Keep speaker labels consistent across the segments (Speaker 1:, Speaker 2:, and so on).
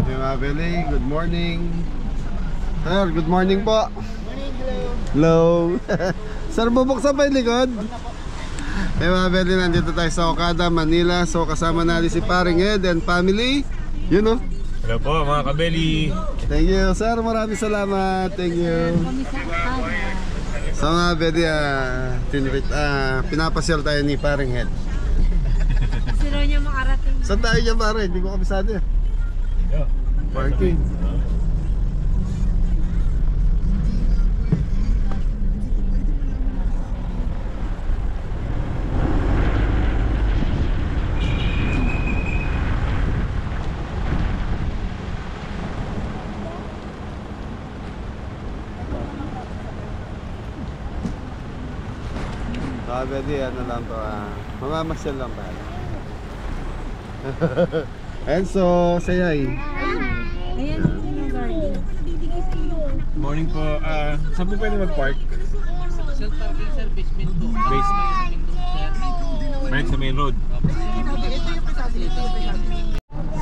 Speaker 1: Hey Mabeli, good morning. Sir, good morning po. Hello. Sir, bubuksan pa yung likod. Hey Mabeli, nandito tayo sa Okada, Manila. So kasama natin si Paring Ed and family. You know.
Speaker 2: Hello po mga kabeli.
Speaker 1: Thank you sir, maraming salamat. Thank you. So Mabeli, pinapasyal tayo ni Paring Ed.
Speaker 3: Kasi raw niya makarating.
Speaker 1: Saan tayo dyan pare? Hindi ko kabisado eh. Parking. Pwede ano lang to, mamamasyal lang tayo. And so, say hi.
Speaker 3: Ayan yung garden.
Speaker 2: Morning po. Saan po pwede mag-park?
Speaker 4: Self-parking service, Minto.
Speaker 2: Basement. Right sa main road.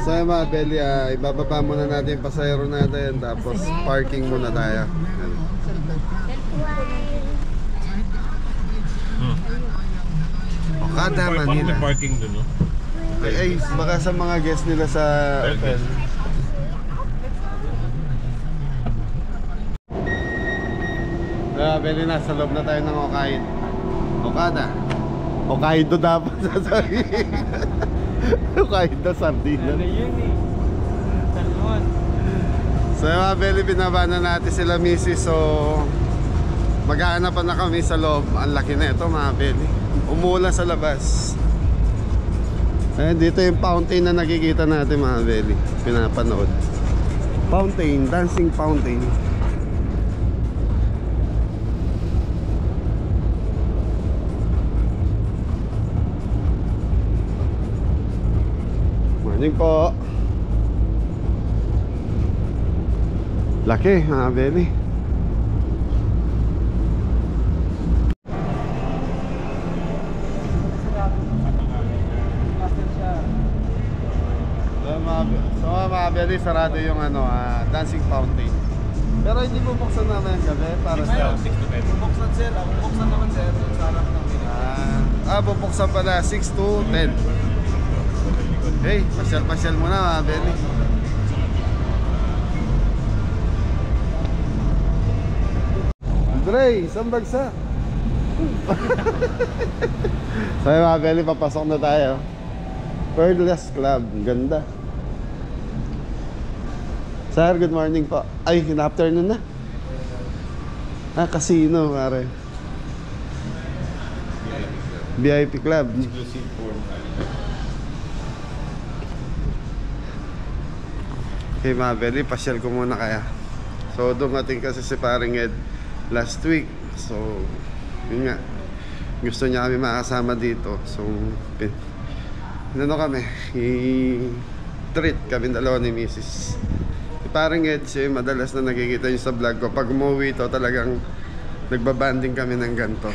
Speaker 1: So mga Beli, ibababa muna natin yung pasahero natin. Tapos parking muna tayo. Okada, Manila.
Speaker 2: Parking dun, no?
Speaker 1: Ay, baka sa mga guest nila sa hotel. Beli, nasa loob na tayo ng Okada. Hokkaido dapat sasabihin. Hokkaido, sardina.
Speaker 4: Ano yun eh? Talon.
Speaker 1: So mga Beli, binaba na natin sila misis. So maghaanapan na kami sa loob. Ang laki na ito mga Beli. Umulan sa labas. Ayan, dito yung fountain na nakikita natin mga Beli. Pinapanood. Fountain, dancing fountain. Morning po. Laki mga Beli. So mga Beli, sarado yung dancing fountain. Pero hindi bubuksan naman yung gabi para sa
Speaker 2: 6 to 10.
Speaker 4: Buksan sir, ang buksan naman sir, sa harap ng pinag.
Speaker 1: bubuksan pala 6 to 10. Hey, pasyal-pasyal muna mga Beli. Dre, isang bagsa. So mga Beli, papasok na tayo. Pearless Club, ganda. Sir, good morning po. Ay, afternoon na. Casino, pare. VIP Club.
Speaker 2: Exclusive for
Speaker 1: Okay mga Beli, pasyal ko muna kaya. So dumating kasi si Paring Ed last week. So yun nga, gusto niya kami makasama dito. So kami, i-treat kami dalawa ni Mrs. Si Paring Ed, siya madalas na nakikita niyo sa vlog ko. Pag umuwi ito, talagang nagbabanding kami ng ganito.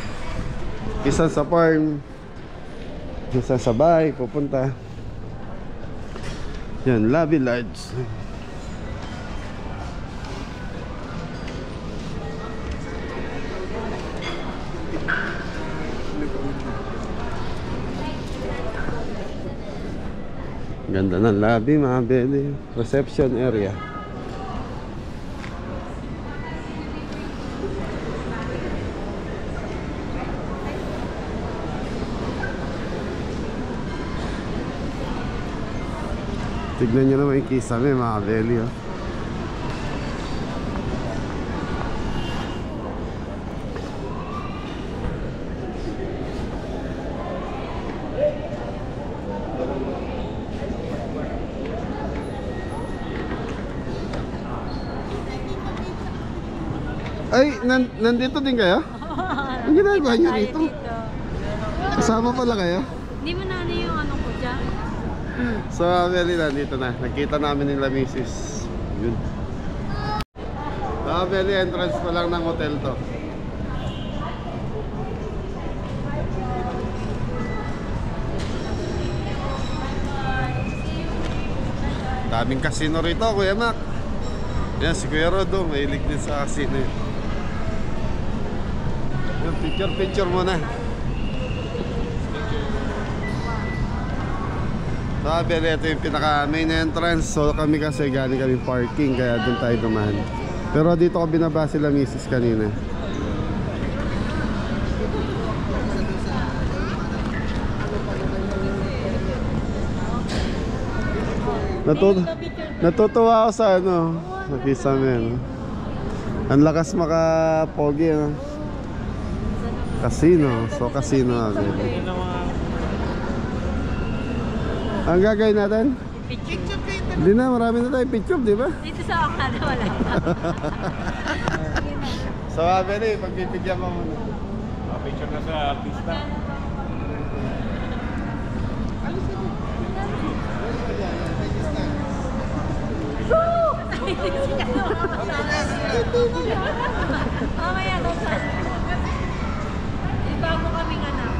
Speaker 1: Isa sa farm, isa sa bahay, pupunta. Yan, lobby lodge. Ganda ng lobby mga Beli. Reception area. Tignan nyo naman yung kisame mga Beli, oh. Ay, nandito din kayo? Ang ginagawa nyo rito? Kasama pala kayo?
Speaker 3: Hindi mo na ano yung ano ko dyan.
Speaker 1: So, Meli, nandito na. Nakita namin nila misis. Yun. So, Meli, entrance pa lang ng hotel to. Daming casino rito, Kuya Mac. Yan, si Kuya Rodo, mahilig din sa casino yun. Yan, picture muna. Sabi, ito yung pinaka main entrance. So kami kasi galing kami parking, kaya doon tayo dumaan. Pero dito ko binaba sila misis kanina. Natutuwa ako sa ano, sa Kisame, no? Ang lakas makapogi, no? Casino, so casino agad. Ang gagawin natin?
Speaker 3: Picture.
Speaker 1: Hindi na, marami na tayo picture, di ba?
Speaker 3: Dito sa Okada wala.
Speaker 1: So, Abeli, pagbibigyan mo muna.
Speaker 2: Picture na sa artista.
Speaker 3: Mamaya daw sa... Ibago kaming anak.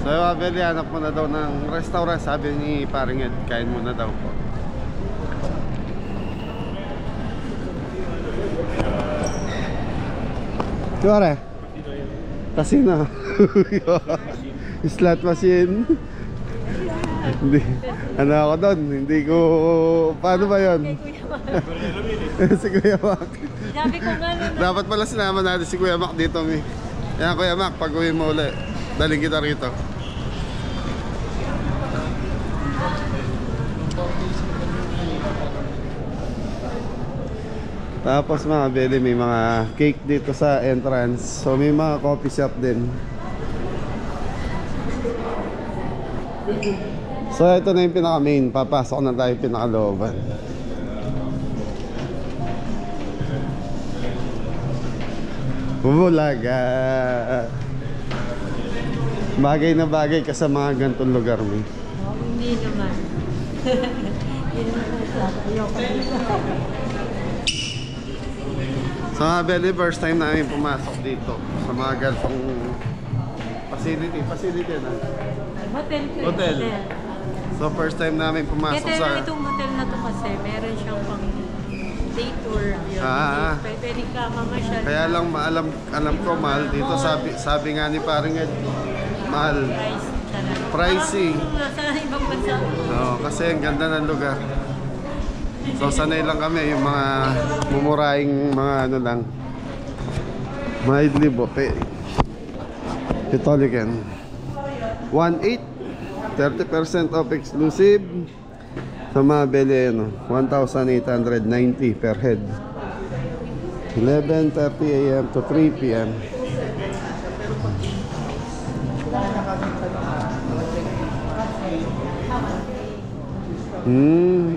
Speaker 1: So, Abeli, hanap mo na daw ng restaurant. Sabi ni Paring Ed, kain mo na daw po. Kuwari? Casino. Slot machine. Hindi. Ano ako doon? Hindi ko... Paano ba yun? Si Kuya Mac.
Speaker 3: Sabi ko nga nun.
Speaker 1: Dapat pala sinama natin si Kuya Mac dito, Mi. Yan, Kuya Mac, pag uwi mo ulit, daling kita rito. Tapos mga beli, may mga cake dito sa entrance. So may mga coffee shop din. So ito na yung pinaka main. Papasok na tayo pinakalooban. Bulaga. Bagay na bagay ka sa mga gantong lugar mo.
Speaker 3: Hindi naman. Hindi naman. Ayoko dito.
Speaker 1: So mga belly, first time namin pumasok dito sa mga ganitong facility na. Hotel. So first time namin pumasok
Speaker 3: Kaya
Speaker 1: sa...
Speaker 3: itong hotel na to kasi meron siyang pang day tour. Yun. Pwede ka mamasyal.
Speaker 1: Kaya lang alam ko mahal dito. Sabi nga ni Paring Ed, mahal.
Speaker 3: Price talaga.
Speaker 1: Pricey.
Speaker 3: Parang nasa ibang bansa.
Speaker 1: Oo, kasi ang ganda ng lugar. So sanay lang kami yung mga mumuraing mga ano lang. Mildly bope. Ito again. 1.8 30% off exclusive. Sa mga beli ano, 1,890 per head. 11:30 AM to 3 PM.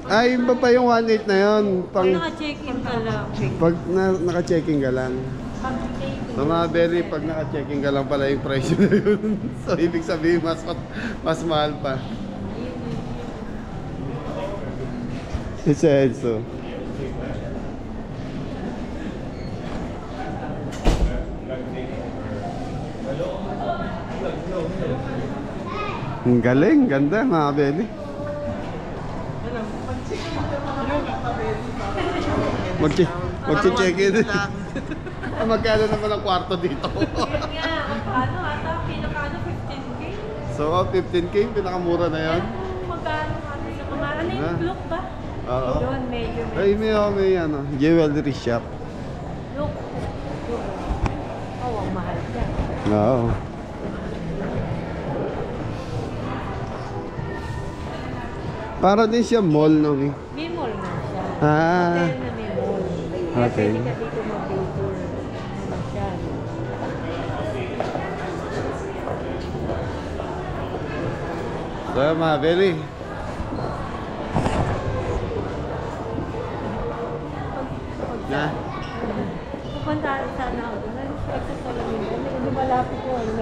Speaker 1: Ay, iba pa yung 1.8 na yun.
Speaker 3: Pag naka-check-in ka lang.
Speaker 1: Pag naka-checking ka lang. So mga berry, pag naka-checking ka lang pala yung price na yun. So ibig sabihin mas mahal pa. It's a so. Ang galing, ganda mga berry. Mag-check-in. Magkano naman ang kwarto dito?
Speaker 3: Yun nga, ano ata, pinaka 15K.
Speaker 1: So 15K, pinakamura na yan.
Speaker 3: Magkano ata sa kamara? Ano yung look ba?
Speaker 1: Oo.
Speaker 3: Doon, medyo.
Speaker 1: Ay, may ano, jewelry shop.
Speaker 3: Look. Oh, ang mahal yan.
Speaker 1: Oo. Para din siya mall, no?
Speaker 3: May mall na siya.
Speaker 1: Ah.
Speaker 3: Hotel na may mall.
Speaker 1: Okay.
Speaker 3: Pwede ka dito mag-tour. Ano siya.
Speaker 1: So, mga belly. Na?
Speaker 3: Pupunta sana ako. Nag-check sa salamin. Hindi malapit ko. Ano na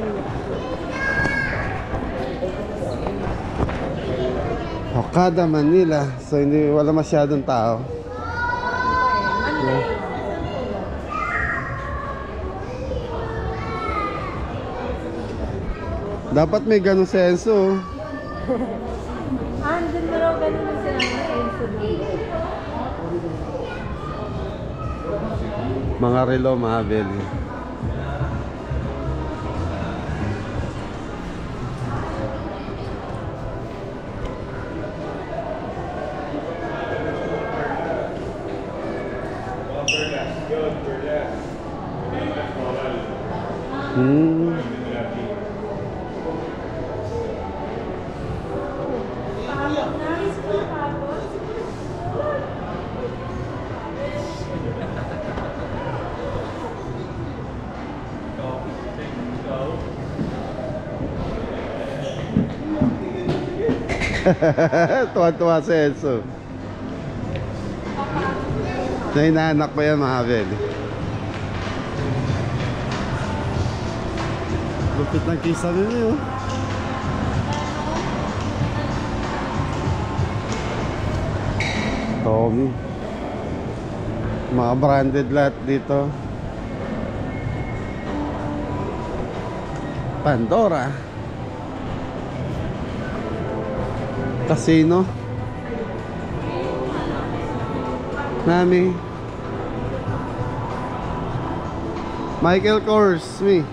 Speaker 1: Okada, Manila. So, wala masyadong tao. Dapat may ganong senso.
Speaker 3: Andun na raw ganun ang sinabi sa dulo.
Speaker 1: Mga relo, mga belly. Tuwa-tuwa si Enzo. Na inaanak pa yan, mga belly. Lupit ng kisa nila yun. Tommy. Mga branded lahat dito. Pandora. Casino. Nami. Michael Kors, me.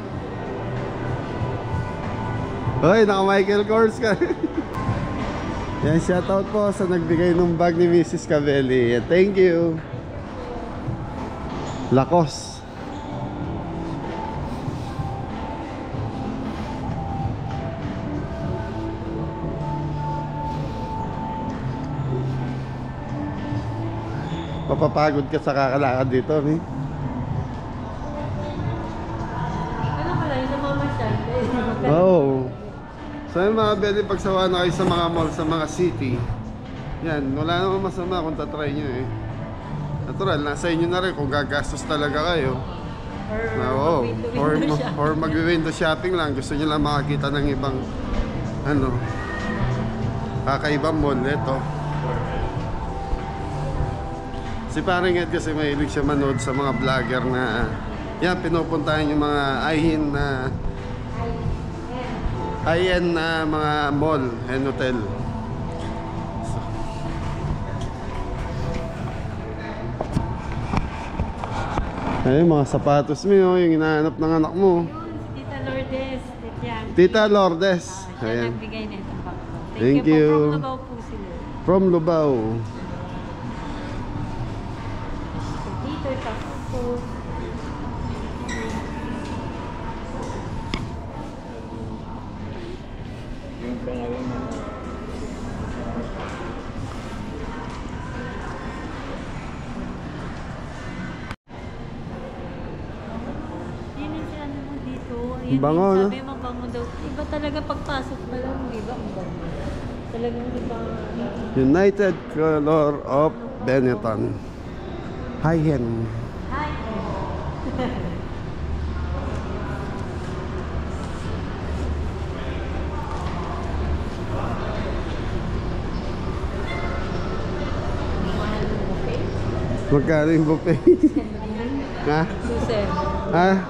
Speaker 1: Hoy, naka Michael Kors ka. Yan, shoutout po sa nagbigay ng bag ni Mrs. Cabelli. Thank you. Lacoste. Mapapagod ka sa kakalakad dito, eh.
Speaker 3: Ano ka lang, namamasyal.
Speaker 1: Oo. So yung mga belly, pagsawa na kayo sa mga mall, sa mga city, yan, wala namang masama kung tatry nyo, eh. Natural, nasa inyo na rin kung gagastos talaga kayo. Or mag-window shopping lang. Gusto nyo lang makakita ng ibang ano, kakaibang mall. Ito si Paring Ed kasi mahilig siya manood sa mga vlogger na yan, pinupuntahan yung mga high-end na mga mall and hotel. Ayun, mga sapatos mo, yung hinahanap ng anak mo.
Speaker 3: Tita Lourdes. Yan.
Speaker 1: Tita Lourdes.
Speaker 3: Siya
Speaker 1: Ayan.
Speaker 3: nagbigay na itong bag ko.
Speaker 1: Thank
Speaker 3: you.
Speaker 1: you.
Speaker 3: Po, from Lubao po sila.
Speaker 1: From Lubao.
Speaker 3: Dito, tapos po.
Speaker 2: Yung pangalan mo.
Speaker 3: Yun yung sinabi mo dito.
Speaker 1: Ang bango, no?
Speaker 3: Sabi mo, bango daw. Iba talaga pagpasok pa lang, di ba? Ang bango. Talagang iba.
Speaker 1: United Color of Benetton. High-end.
Speaker 3: Hi.
Speaker 1: Magkano yung buffet? Ha?
Speaker 3: Susan.
Speaker 1: Ha?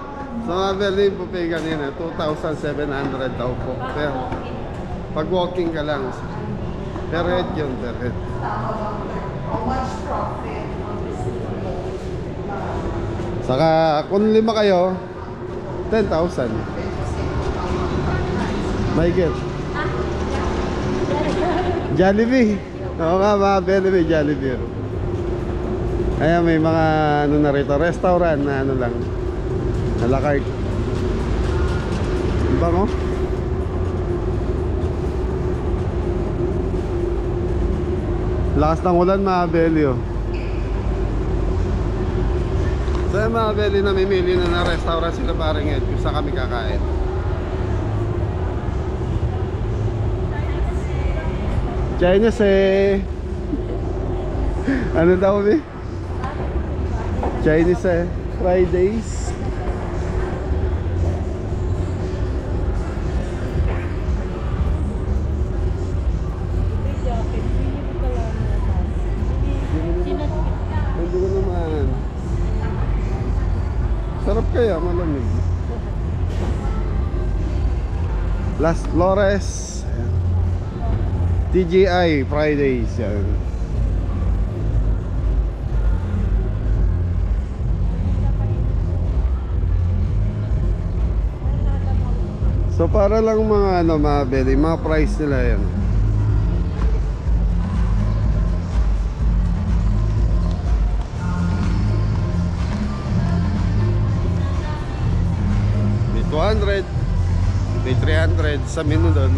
Speaker 1: So mga belly, yung buffet kanina, 2,700 daw po. Pero pag walking ka lang, per head yun, per head. Saka kung 5 kayo, 10,000. May get. Jollibee. Oo nga, mga belly, may Jollibee. Ayan, may mga ano na rito, restaurant na ano lang, a la carte. Diba mo? Lakas ng ulan, mga belly, oh. So yung mga belly, namimili na restaurant sila Paring Ed kung saan kami kakain. Chinese eh. Ano daw, eh? Chinese eh, Fridays. Hindi ko naman. Sarap kaya, malamig. Las Flores. TGI Fridays yan. So para lang mga ano, mga belly, mga price nila yan. May 200, may 300 sa menu doon.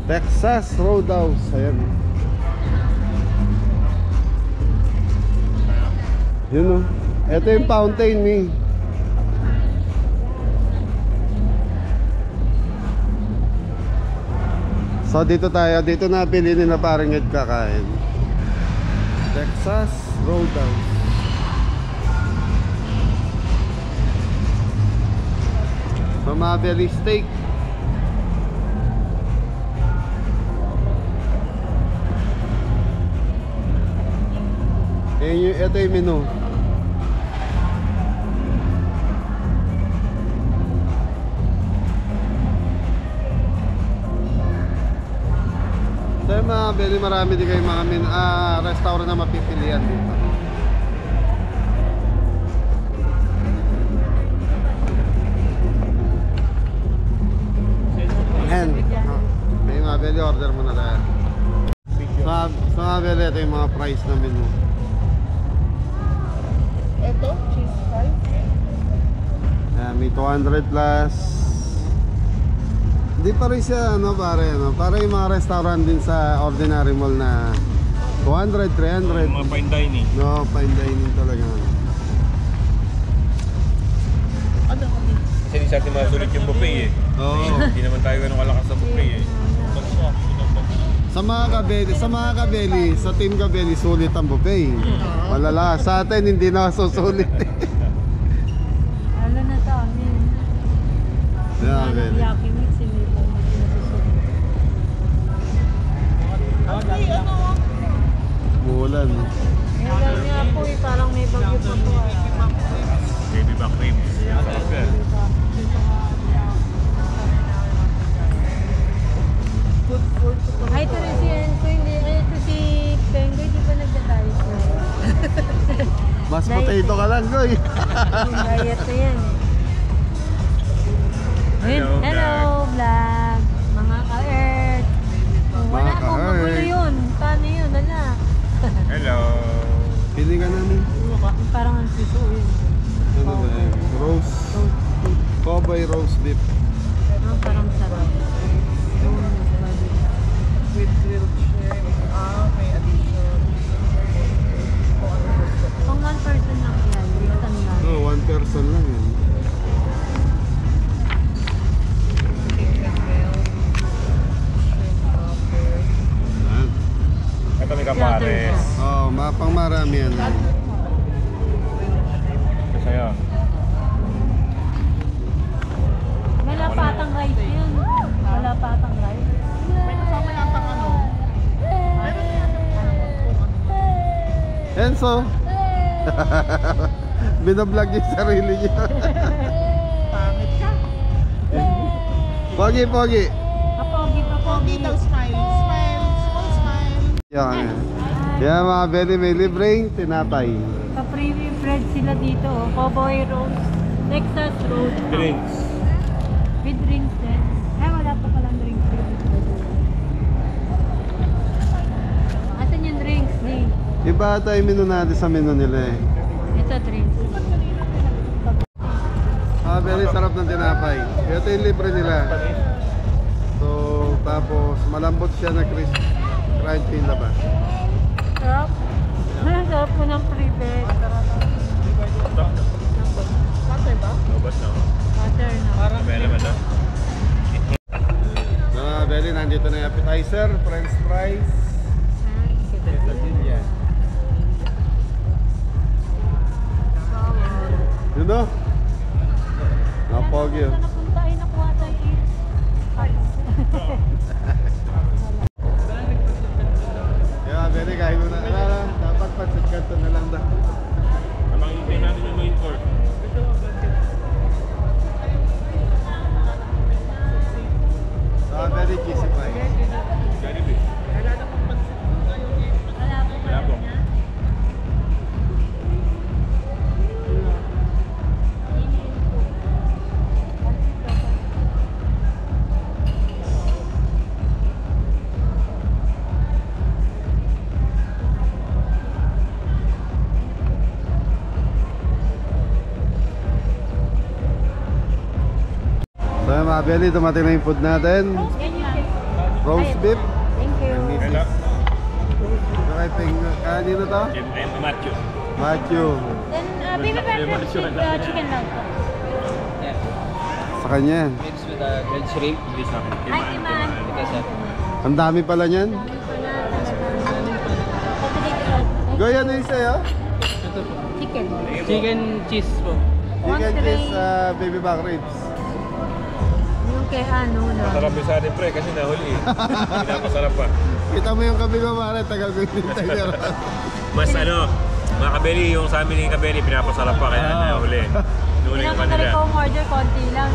Speaker 1: Texas Roadhouse, ayan. Yun o. Ito yung fountain eh. So dito tayo, dito na bilhin na parang Ed kakain. Texas Roadhouse. Mamabeli steak. Ito yung menu. So yung mga beli, marami din kayo mga restaurant na mapipilian dito. And may mga beli, order muna tayo. So mga beli, ito yung mga price na menu.
Speaker 4: Ito, cheese fries.
Speaker 1: May 200 plus. Hindi pa rin siya ano pare, ano? Para yung mga restaurant din sa ordinary mall na 200, 300.
Speaker 2: Yung mga fine dining.
Speaker 1: No, fine dining talaga.
Speaker 4: Ano kami?
Speaker 2: Kasi hindi sa atin masulit yung buffet eh.
Speaker 1: Oo.
Speaker 2: Hindi naman tayo ganun kalakas sa buffet eh.
Speaker 1: Sa mga kabeli, sa team kabeli, sulit ang buffet. Malala, sa atin hindi na susulit.
Speaker 3: Lalo na sa amin.
Speaker 1: Yeah, kabeli.
Speaker 3: Yaki mix, hindi po nasusunod.
Speaker 4: Ay, ano?
Speaker 1: Bulan.
Speaker 3: Meron nga po eh, parang may bagyo po to.
Speaker 2: Baby back ribs.
Speaker 4: Good for
Speaker 3: Ay, ito rin si Enzo, hindi. Ay, ito si Pengo, di ba nagda-diet na?
Speaker 1: Mas potato ka lang, Goy.
Speaker 3: Yung diet na yan eh.
Speaker 2: Hello,
Speaker 3: Hello, vlog. Mga ka-earth. Oh, wala
Speaker 1: Mga
Speaker 3: po, magulo
Speaker 1: ka-earth.
Speaker 3: yun. Paano yun? Wala.
Speaker 2: Hello.
Speaker 1: Pili ka namin.
Speaker 3: Parang ang suso yun.
Speaker 1: Ano ba eh? Roast. Cowboy roast beef.
Speaker 3: Pero parang sarap.
Speaker 4: with grilled shrimp. May addition.
Speaker 3: Kung one person lang yan, isang lang.
Speaker 1: No, one person lang yun.
Speaker 4: Chicken grilled. Shrimp popper.
Speaker 1: Yan.
Speaker 2: Ito may kapares.
Speaker 1: Oo, pang marami yan.
Speaker 2: Masaya.
Speaker 3: Wala patang rice yun. Wala patang rice.
Speaker 4: May kasama yata ano.
Speaker 1: Enzo! Binablog yung sarili niya.
Speaker 4: Pangit ka.
Speaker 1: Pogi, pogi.
Speaker 3: Kapogi pa
Speaker 4: Pogi daw smile. Smile. Small smile.
Speaker 1: Yan. Yan mga belly, may libreng tinapay.
Speaker 3: Ka-premium bread sila dito. Oh. Cowboy roast. Texas roast.
Speaker 2: Drinks.
Speaker 3: With drinks din. Ay, wala pa palang drinks. Asan yung drinks ni?
Speaker 1: Iba ata yung menu natin sa menu nila eh.
Speaker 3: Ito drinks.
Speaker 1: Ah, very sarap ng tinapay. Ito yung libre nila. So, tapos malambot siya na crunchy yung labas.
Speaker 3: Sarap. Sarap po ng pre-bed.
Speaker 4: Butter ba?
Speaker 2: Lobat na.
Speaker 3: Butter na.
Speaker 4: Parang
Speaker 2: May alaman na.
Speaker 1: Ah, very nandito na yung appetizer, french fries, quesadilla. Yun o? Napogi o.
Speaker 3: Napunta ay nakuha tayo.
Speaker 1: Yeah, very kain mo na. Dapat pansit kanto na lang daw.
Speaker 2: Tamang hindi natin yung main course.
Speaker 1: Ay, mga belly, dumating na yung food natin. Roast beef.
Speaker 3: Thank you.
Speaker 2: Hello.
Speaker 1: Kanino to?
Speaker 2: Matthew.
Speaker 1: Matthew.
Speaker 3: Then, baby back ribs with chicken lang po.
Speaker 1: Sa kanya yan.
Speaker 4: Mixed with grilled shrimp.
Speaker 2: Hindi sa akin.
Speaker 3: Hi, Iman.
Speaker 4: Because
Speaker 1: Ang dami pala niyan. Goy, ano yung sa'yo?
Speaker 3: Chicken.
Speaker 4: chicken cheese po.
Speaker 1: Chicken
Speaker 3: One
Speaker 1: cheese
Speaker 3: tray.
Speaker 1: baby back ribs.
Speaker 3: Yung kay ano na.
Speaker 2: Masarap yung sa atin, pre, kasi nahuli eh. Pinapasarap pa.
Speaker 1: Kita mo yung kabi ko, Mare. Tagal ko yung tayo.
Speaker 2: Mas ano, mga kabeli, yung sa amin yung kabeli, pinapasarap pa, kaya nahuli. Nahuli yung
Speaker 3: Pinakagali
Speaker 2: kanila.
Speaker 3: ko order konti lang.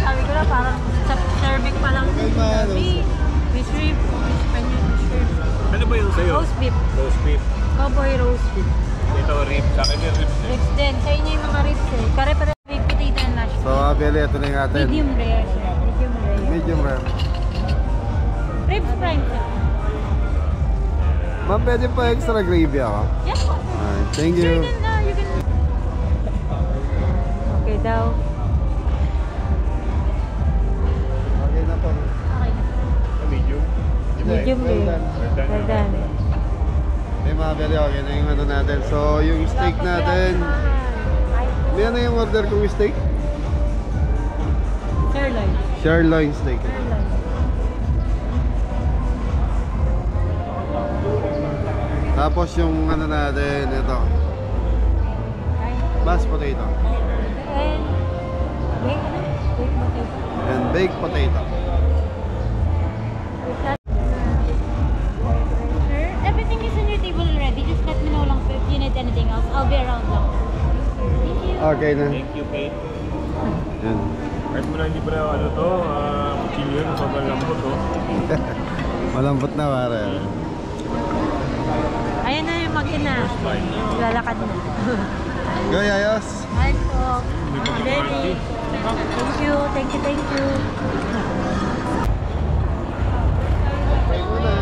Speaker 3: Sabi ko na parang sa cervix pa lang. With shrimp. With spanish shrimp.
Speaker 2: Ano ba yung sa'yo?
Speaker 3: Roast beef.
Speaker 2: Roast beef.
Speaker 3: Cowboy roast beef.
Speaker 2: Ito, ribs. Sa akin yung ribs eh.
Speaker 3: Ribs din. Sa inyo yung mga ribs eh. Kare-pare baked potato and mashed
Speaker 1: So, Abeli, ito na yung atin.
Speaker 3: medium rare siya. Medium rare.
Speaker 1: Medium rare.
Speaker 3: Ribs prime siya.
Speaker 1: Ma'am, pwede pa extra gravy ako?
Speaker 3: Yes po.
Speaker 1: Alright, thank
Speaker 3: Sure,
Speaker 1: you.
Speaker 3: then you can... Okay daw.
Speaker 1: Okay na po.
Speaker 3: Okay.
Speaker 2: Medium.
Speaker 3: Medium rare. Well done.
Speaker 1: Hey, mga Abeli, okay na yung ano natin. So, yung steak natin. May ano yung order kong steak?
Speaker 3: Sirloin.
Speaker 1: Sirloin steak.
Speaker 3: Sirloin.
Speaker 1: Tapos yung ano natin, ito. Mashed potato.
Speaker 3: And baked potato.
Speaker 1: And baked potato.
Speaker 3: Sir, everything is on your table already. Just let me know lang if you need anything else. I'll be around lang. Thank you.
Speaker 1: Okay na.
Speaker 2: Thank you, Kate.
Speaker 1: Yan.
Speaker 2: Kahit mo na hindi pa na ano to, kutsilyo yun, sobrang lambot to.
Speaker 1: Malambot na, pare.
Speaker 3: Ayun na yung mag-ina. Lalakad na.
Speaker 1: Go, ayos.
Speaker 3: Hi po. Ready. Thank you. Thank you. Thank you.
Speaker 1: Okay ko na.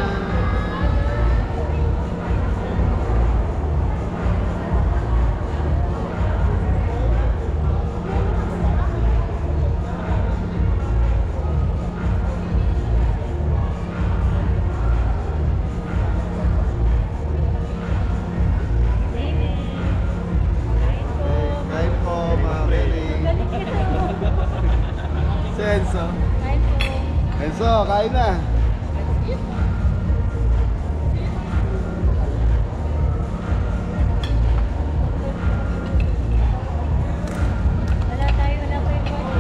Speaker 1: Kain po, mga Abeli. Si Enzo.
Speaker 3: Hi po.
Speaker 1: Enzo, kain na.
Speaker 3: Wala tayo. Wala pa yung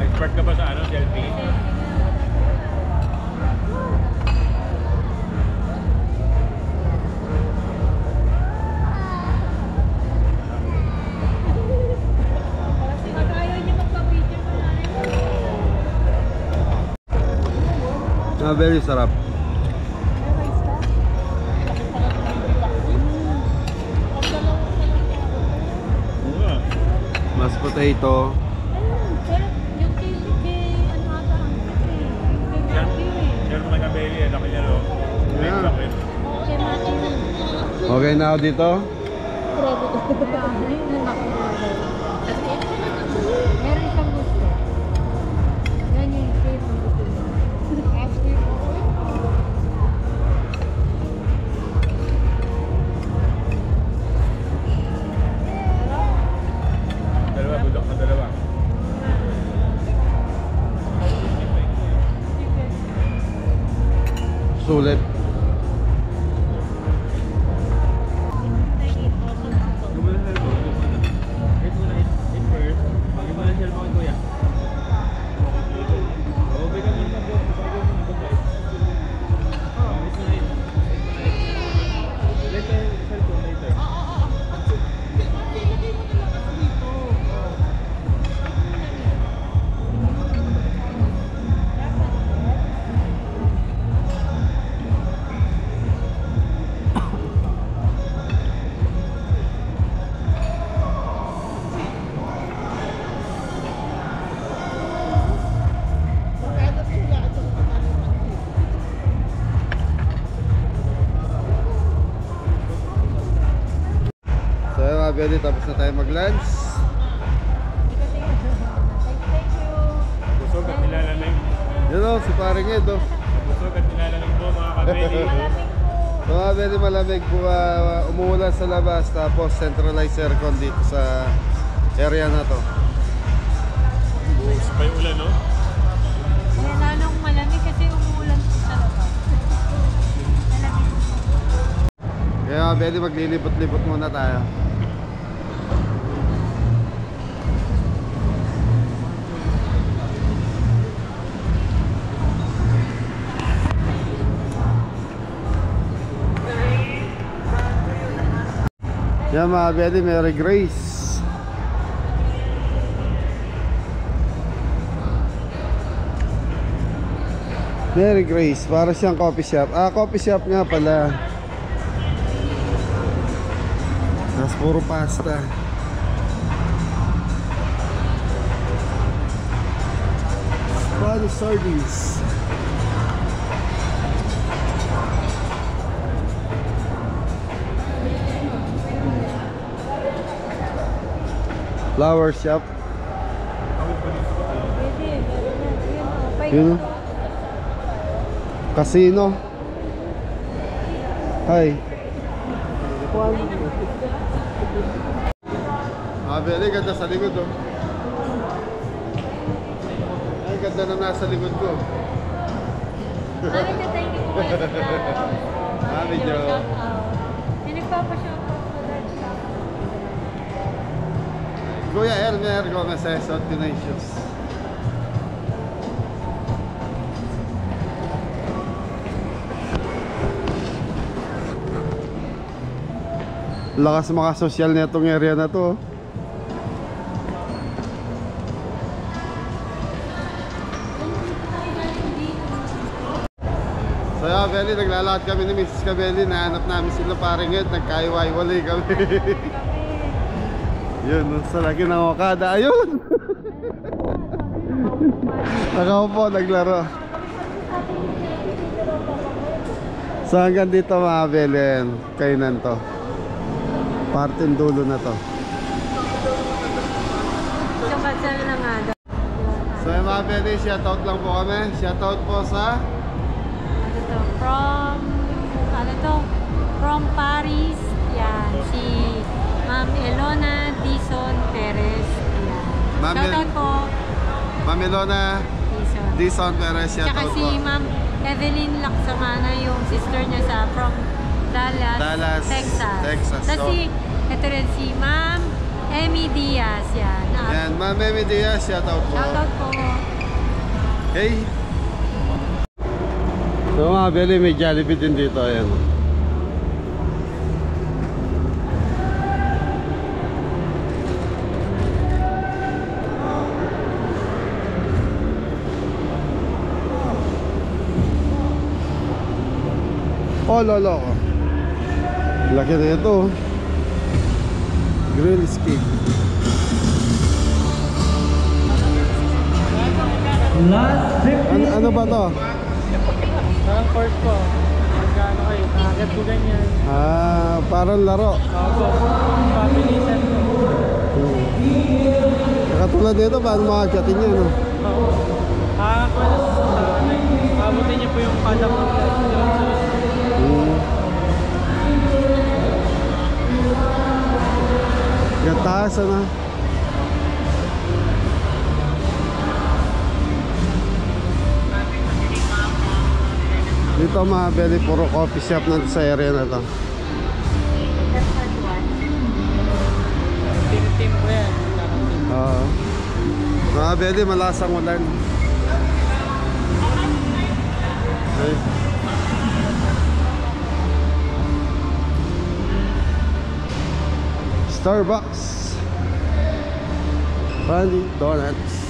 Speaker 2: Expert ka ba sa ano, selfie?
Speaker 1: Very sarap. Mashed potato.
Speaker 3: Yung kay ano ata ang
Speaker 2: Yan, yan mga kabeli, laki niya no.
Speaker 1: Yeah.
Speaker 2: Laki.
Speaker 3: kay Matthew.
Speaker 1: Okay na ako dito.
Speaker 3: Meron siyang gusto. Yan yung shape ng gusto niya.
Speaker 2: Dalawa, budok na dalawa.
Speaker 1: Sulit. Belly, tapos na tayo mag-lunch.
Speaker 3: Thank you.
Speaker 2: Busog at nilalamig.
Speaker 1: Yun o, si paring Ed o.
Speaker 2: Busog at nilalamig po mga kabeli.
Speaker 3: Malamig po.
Speaker 1: So mga Belly, malamig po, umuulan sa labas. Tapos centralized aircon dito sa area na to.
Speaker 2: Buhos pa yung ulan, no?
Speaker 3: Kaya lalong malamig kasi umuulan po sa labas. Malamig po.
Speaker 1: Kaya mga Belly, maglilipot-lipot muna tayo. Yan mga Belly, Mary Grace. Mary Grace, para siyang coffee shop. Coffee shop nga pala. Mas puro pasta. Spanish sardines. Flower shop.
Speaker 3: Pwede, meron na. Ayun,
Speaker 1: Yun. Casino. Hi. Beli, ganda sa likod oh. Ay, ganda na nasa likod ko.
Speaker 3: Mami, thank you po.
Speaker 1: Mami Jo.
Speaker 3: Yung nagpapashoutout ko dahil sa
Speaker 1: Kuya Elmer Gomez, South Ignatius. Lakas makasosyal na itong area na to. So yeah, Belly, naglalakad kami ni Mrs. Cabelli. Nahanap namin sila paring Ed. Nagkaiwaiwalay kami. Yun, sa laki ng Okada. Ayun! Nakaupo, naglaro. So hanggang dito mga Belly, kainan to. Parteng dulo na to.
Speaker 3: isang kasal na nga daw.
Speaker 1: So yung mga Belly, shoutout lang po kami. Shoutout po sa
Speaker 3: Ano to? From Paris. Yan. Si Ma'am Elona Dizon Perez. Yan.
Speaker 1: Ma'am
Speaker 3: Shoutout po.
Speaker 1: Ma'am Elona
Speaker 3: Dizon.
Speaker 1: Dizon Perez.
Speaker 3: Tsaka
Speaker 1: Shoutout
Speaker 3: si
Speaker 1: po.
Speaker 3: Ma'am Evelyn Laksamana, yung sister niya from Dallas,
Speaker 1: Texas.
Speaker 3: Tapos
Speaker 1: So,
Speaker 3: ito rin si Ma'am Emmy Diaz. Yan.
Speaker 1: yan, Ma'am Emmy Diaz, shoutout po.
Speaker 3: Shoutout po.
Speaker 1: Hey! So mga Belly, may Jollibee din dito. Ayan. Oh, lolo ko. Laki na ito. Grill steak. Ano ba to?
Speaker 4: Parang course po. Magkano kayo? Agad po ganyan.
Speaker 1: Parang laro.
Speaker 4: Opo. Pabilisan po.
Speaker 1: Katulad nito, paano makakyatin yan? No?
Speaker 4: Oo. Abutin niyo po yung kada po.
Speaker 1: Gataas, ano? Dito mga Belly, puro coffee shop na sa area na to.
Speaker 4: Team po yan.
Speaker 1: Mga Belly, malasang ulan. Okay. Starbucks, Randy Donuts.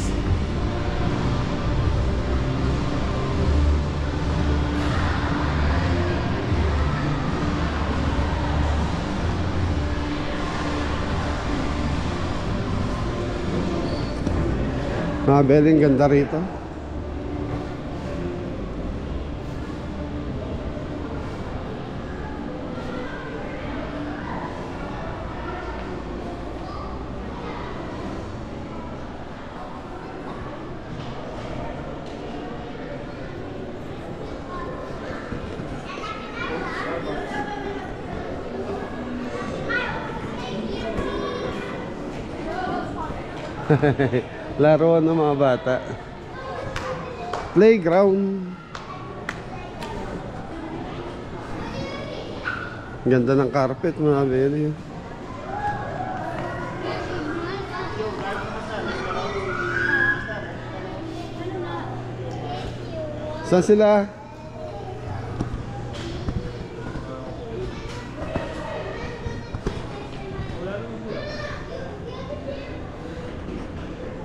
Speaker 1: Mga Beling, ganda rito. Laruan ng mga bata. Playground. Ganda ng carpet mga beli. Saan sila?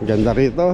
Speaker 1: Ganda rito.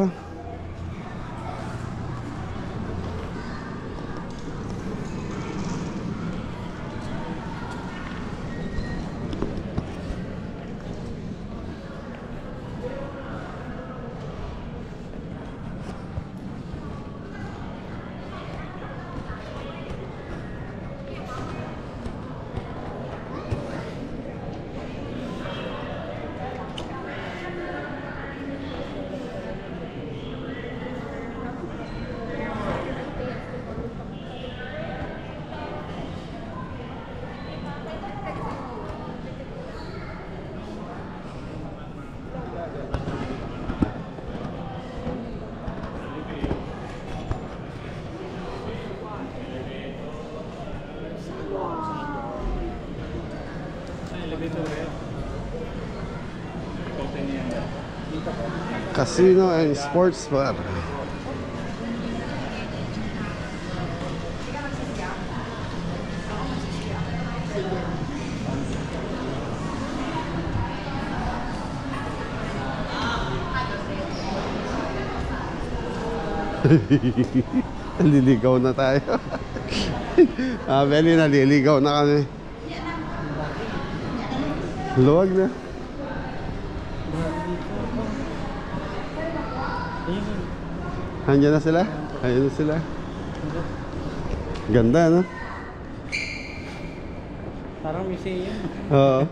Speaker 1: Casino and sports bar. Naliligaw na tayo. Beli, naliligaw na kami. Luwag na. Andiyan na sila? Ayun na sila. Ganda, no?
Speaker 4: Parang museum.
Speaker 1: Oo.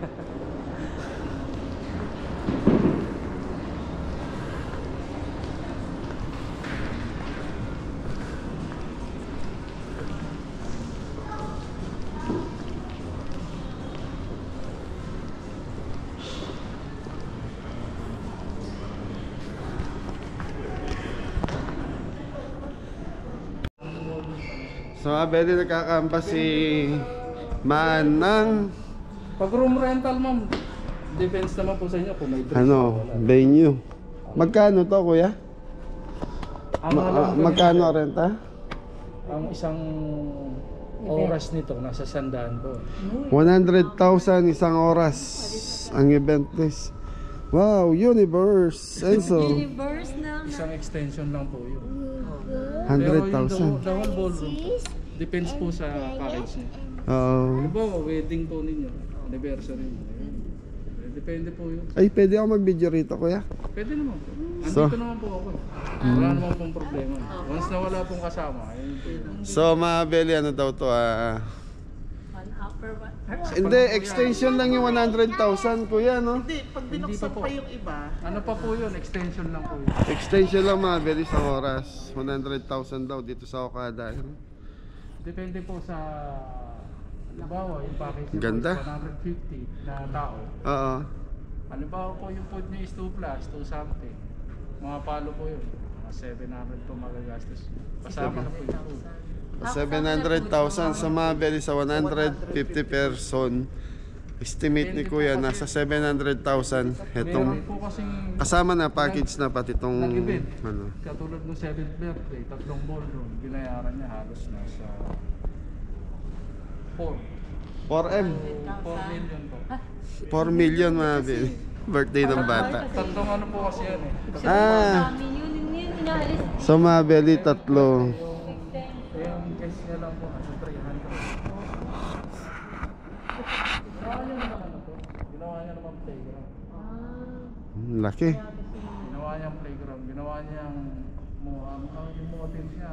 Speaker 1: So, abeli nagkakampas si Manang.
Speaker 4: Pag room rental, ma'am, depends naman po sa inyo kung may drinks
Speaker 1: Ano,
Speaker 4: o wala.
Speaker 1: venue. Magkano to, kuya?
Speaker 4: Ang
Speaker 1: Magkano renta?
Speaker 4: Ang isang oras nito nasa 100 po.
Speaker 1: 100,000 isang oras ang event list. Wow, universe. Enzo.
Speaker 3: Universe na.
Speaker 4: Isang extension lang po yun.
Speaker 1: 100,000.
Speaker 4: The whole ballroom po, depends po sa package niyo.
Speaker 1: Oo.
Speaker 4: Diba, wedding po ninyo, anniversary mo. Depende po yun.
Speaker 1: Ay, pwede ako mag-video rito, kuya?
Speaker 4: Pwede naman po.
Speaker 1: So-
Speaker 4: Andito naman po ako. Wala naman pong problema. Once na wala pong kasama, ayun po yun.
Speaker 1: So, mga Beli, ano daw to?
Speaker 3: 1 upper, 1.
Speaker 1: Hindi, extension lang yung 100,000, kuya, no?
Speaker 5: Hindi, pag binuksan
Speaker 4: po.
Speaker 5: pa yung iba,
Speaker 4: Ano pa po yun? Extension lang po yun.
Speaker 1: Extension lang, mga Beli, sa oras. 100,000 daw dito sa Okada.
Speaker 4: Depende po sa, halimbawa, yung package niyo
Speaker 1: Ganda.
Speaker 4: po is 150 na tao.
Speaker 1: Oo.
Speaker 4: Halimbawa po yung food niyo is 2 plus, 2 something. Mga palo po yun. Mga 700 po magagastos. Kasama na po yung food.
Speaker 1: 700,000 sa mga Beli sa 150 person. Estimate ni kuya, nasa 700,000.
Speaker 4: Meron
Speaker 1: Itong
Speaker 4: po kasing
Speaker 1: kasama na package na pati itong
Speaker 4: nag-event.
Speaker 1: ano.
Speaker 4: Katulad ng 7th birthday, 3 ballroom, binayaran niya halos nasa 4.
Speaker 1: 4M.
Speaker 4: 4 million po.
Speaker 1: 4 million mga Beli. Birthday ng bata.
Speaker 4: Tatlong ano po kasi yan eh.
Speaker 1: Ah,
Speaker 3: Yun inaalis.
Speaker 1: so mga Beli, tatlo.
Speaker 4: Yung guest niya lang po, nasa 300. Ginawa niya naman ano po? Ginawa niya naman playground.
Speaker 1: Laki.
Speaker 4: Ginawa niyang playground. Ginawa niyang yung model niya.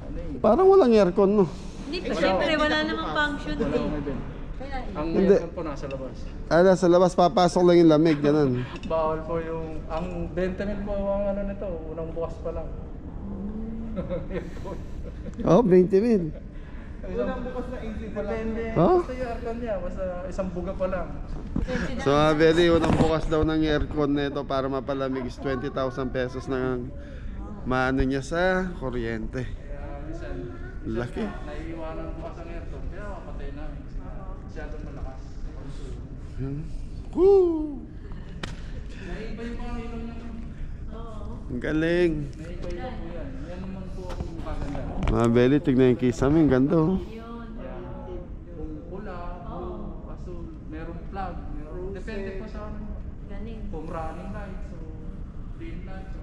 Speaker 4: Ano eh?
Speaker 1: Parang walang aircon, no?
Speaker 3: Hindi pa, syempre, wala namang function.
Speaker 4: Wala akong event.
Speaker 3: Kaya,
Speaker 4: Ang
Speaker 1: Hindi.
Speaker 4: aircon po nasa labas.
Speaker 1: Sa labas, papasok lang yung lamig, ganun.
Speaker 4: Bawal po yung... Ang 20 mil po ang ano nito. Unang bukas pa lang.
Speaker 1: Oh, 20 mil.
Speaker 4: Unang bukas na easy pa lang. Depende.
Speaker 1: Oh?
Speaker 4: Basta yung aircon niya. Basta isang buga pa lang.
Speaker 1: So mga Beli, unang bukas daw ng aircon nito para mapalamig is 20,000 pesos na maano niya sa kuryente.
Speaker 4: Kaya minsan,
Speaker 1: Laki.
Speaker 4: naiiwanan bukas ang aircon, kaya mapatay namin kasi masyadong malakas.
Speaker 1: Woo!
Speaker 4: Naiiba yung mga ilaw niya.
Speaker 1: Ang galing.
Speaker 4: Naiiba po yan. Yan naman po ang maganda.
Speaker 1: Mga Beli, tignan yung kisame, ang ganda oh.
Speaker 4: Kung pula, blue, asul, merong plug, merong... Depende po sa ano.
Speaker 3: Galing.
Speaker 4: Kung running lights, so dim lights.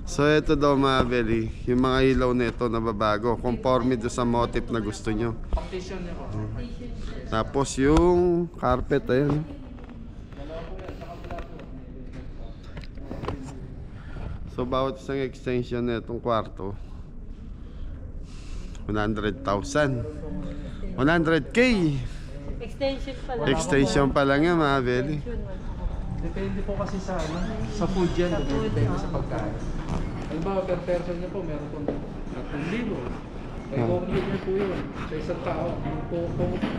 Speaker 1: So ito daw mga Beli, yung mga ilaw nito na babago, conforme do sa motif na gusto nyo.
Speaker 4: Partition niya po.
Speaker 1: Tapos yung carpet, ayun. So bawat isang extension nitong kwarto 100,000 100K
Speaker 3: Extension pala.
Speaker 1: extension pa lang yan mga Beli.
Speaker 4: Depende po kasi sa ano, sa food yan, depende sa pagkain. Halimbawa, per person niya po, meron pong 3,000. May complete niya po yun, sa isang tao. Kung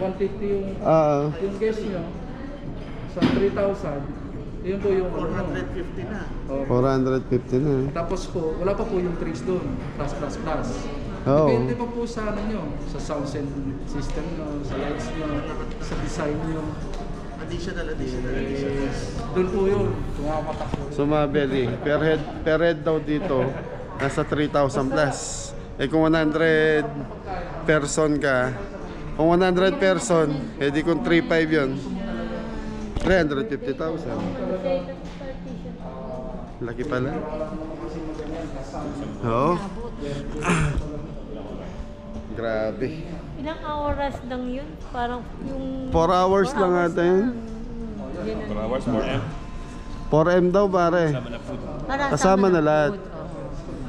Speaker 4: 150 yung guest niyo, sa 3,000, yun po yung 450 na.
Speaker 1: 450 na.
Speaker 4: Tapos po, wala pa po yung tricks doon, plus.
Speaker 1: Oo.
Speaker 4: Depende pa po sa ano nyo, sa sound system nyo, sa lights nyo, sa design nyo. Additional. Doon po yun, tumapatak po.
Speaker 1: So mga Beli, per head daw dito nasa 3,000 plus. Eh kung 100 person ka, kung 100 person, edi kung 3,500 yun, 350,000. Laki pala. Oo. Grabe.
Speaker 3: Ilang oras lang yun? Parang yung...
Speaker 1: 4 hours lang ata yun.
Speaker 3: Yun
Speaker 2: 4 hours, 4M.
Speaker 1: 4M daw pare.
Speaker 2: Sama na food.
Speaker 1: Kasama na lahat.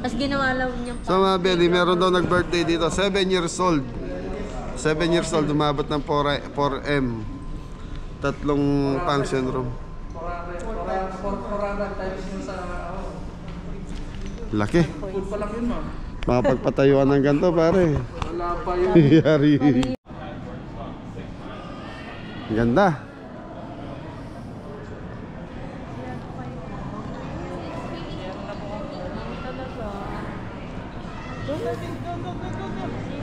Speaker 3: Tapos ginawa lang niyang
Speaker 1: So mga Beli, meron daw nag-birthday dito, 7 years old. 7 years old, umabot ng 4M. Tatlong function room.
Speaker 4: 400 times yun sa
Speaker 1: Laki.
Speaker 4: food pa lang yun, ma'am.
Speaker 1: Makapagpatayuan ng ganito pare.
Speaker 4: Wala pa yung...
Speaker 1: Yari. Ganda.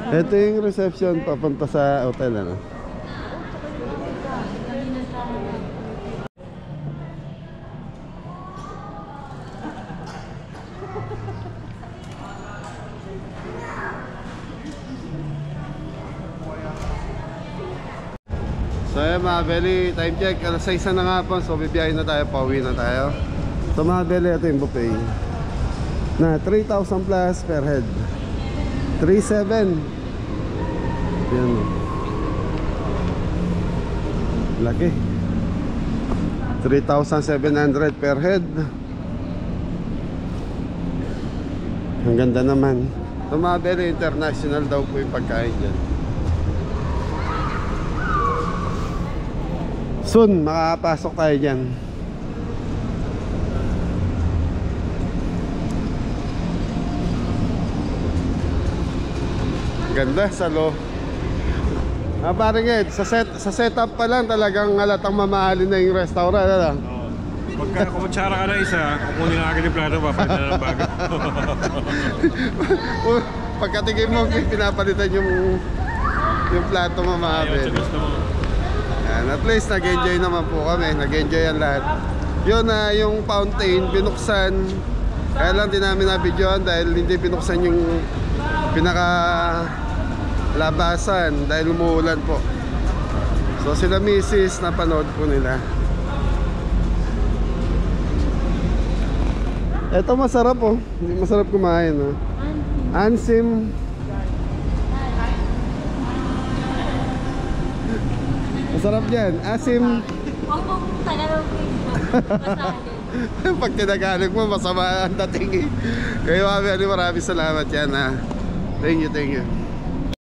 Speaker 1: Ito yung reception papunta sa hotel ano. So ayan mga Beli, time check, alas 6 na nga po. So bibiyahin na tayo, pauwi na tayo. So mga Beli, ito yung buffet na 3,000 plus per head. 3,700. Yan. Laki. 3,700 per head. Ang ganda naman. So mga Beli, international daw po yung pagkain dyan. Soon, makakapasok tayo dyan. Ganda sa lo. Parang Ed, sa setup pa lang talagang halatang mamahalin na yung restaurant. Ano?
Speaker 2: Pagka kumutsara ka na isa, kukunin na agad yung plato, papalit na ng bago.
Speaker 1: Pagkatigay mo, pinapalitan yung plato mamahalin.
Speaker 2: Ayaw, sa gusto mo.
Speaker 1: At least nag-enjoy naman po kami. Nag-enjoy ang lahat. Yun na yung fountain binuksan. Kaya lang din namin na-videoan dahil hindi binuksan yung pinaka-labasan dahil umuulan po. So sila misis napanood po nila. Ito masarap oh. Hindi masarap kumain oh. Ansim. Masarap dyan. Asim.
Speaker 3: Huwag mong Tagalog masahin.
Speaker 1: Pag tinagalog mo, masama ang dating eh. Kaya maraming salamat yan ha. Thank you.